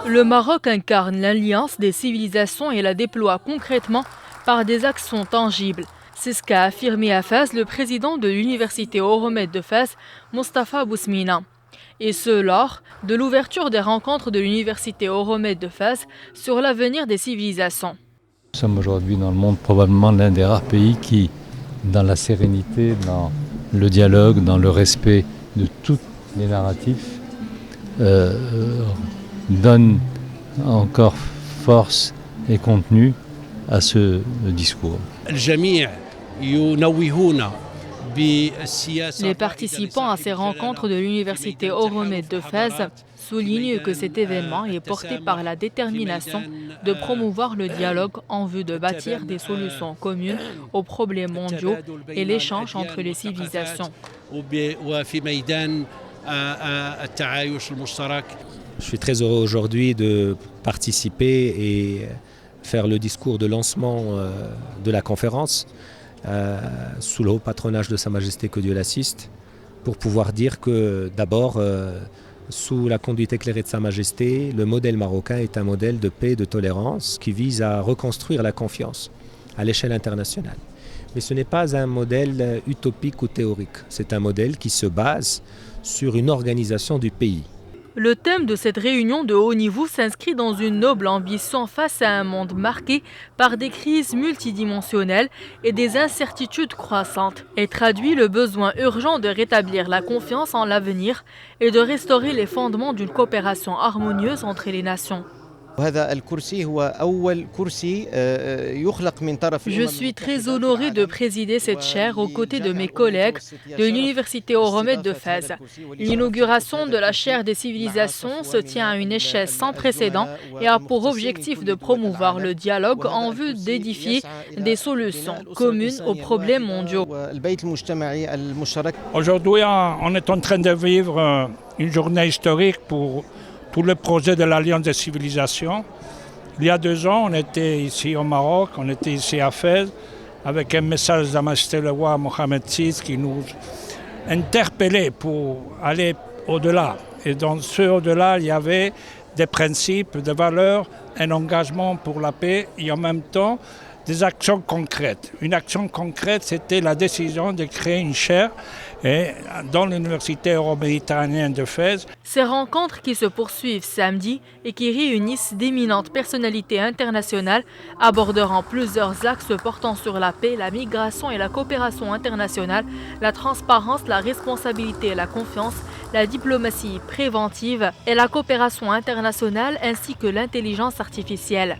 Le Maroc incarne l'alliance des civilisations et la déploie concrètement par des actions tangibles. C'est ce qu'a affirmé à Fès le président de l'université Euromed de Fès, Mostafa Bousmina. Et ce, lors de l'ouverture des rencontres de l'université Euromed de Fès sur l'avenir des civilisations. Nous sommes aujourd'hui dans le monde probablement l'un des rares pays qui, dans la sérénité, dans le dialogue, dans le respect de tous les narratifs, donne encore force et contenu à ce discours. Les participants à ces rencontres de l'université Euromed de Fès soulignent que cet événement est porté par la détermination de promouvoir le dialogue en vue de bâtir des solutions communes aux problèmes mondiaux et l'échange entre les civilisations. Je suis très heureux aujourd'hui de participer et faire le discours de lancement de la conférence sous le haut patronage de Sa Majesté que Dieu l'assiste, pour pouvoir dire que d'abord, sous la conduite éclairée de Sa Majesté, le modèle marocain est un modèle de paix et de tolérance qui vise à reconstruire la confiance à l'échelle internationale. Mais ce n'est pas un modèle utopique ou théorique, c'est un modèle qui se base sur une organisation du pays. Le thème de cette réunion de haut niveau s'inscrit dans une noble ambition face à un monde marqué par des crises multidimensionnelles et des incertitudes croissantes et traduit le besoin urgent de rétablir la confiance en l'avenir et de restaurer les fondements d'une coopération harmonieuse entre les nations. Je suis très honoré de présider cette chaire aux côtés de mes collègues de l'université Euromed de Fès. L'inauguration de la chaire des civilisations se tient à une échelle sans précédent et a pour objectif de promouvoir le dialogue en vue d'édifier des solutions communes aux problèmes mondiaux. Aujourd'hui, on est en train de vivre une journée historique pour tout le projet de l'Alliance des civilisations. Il y a 2 ans, on était ici au Maroc, on était ici à Fès, avec un message de Sa Majesté le roi Mohamed VI qui nous interpellait pour aller au-delà. Et dans ce au-delà, il y avait des principes, des valeurs, un engagement pour la paix et en même temps des actions concrètes. Une action concrète, c'était la décision de créer une chaire dans l'université euro-méditerranéenne de Fès. Ces rencontres qui se poursuivent samedi et qui réunissent d'éminentes personnalités internationales aborderont plusieurs axes portant sur la paix, la migration et la coopération internationale, la transparence, la responsabilité et la confiance, la diplomatie préventive et la coopération internationale ainsi que l'intelligence artificielle.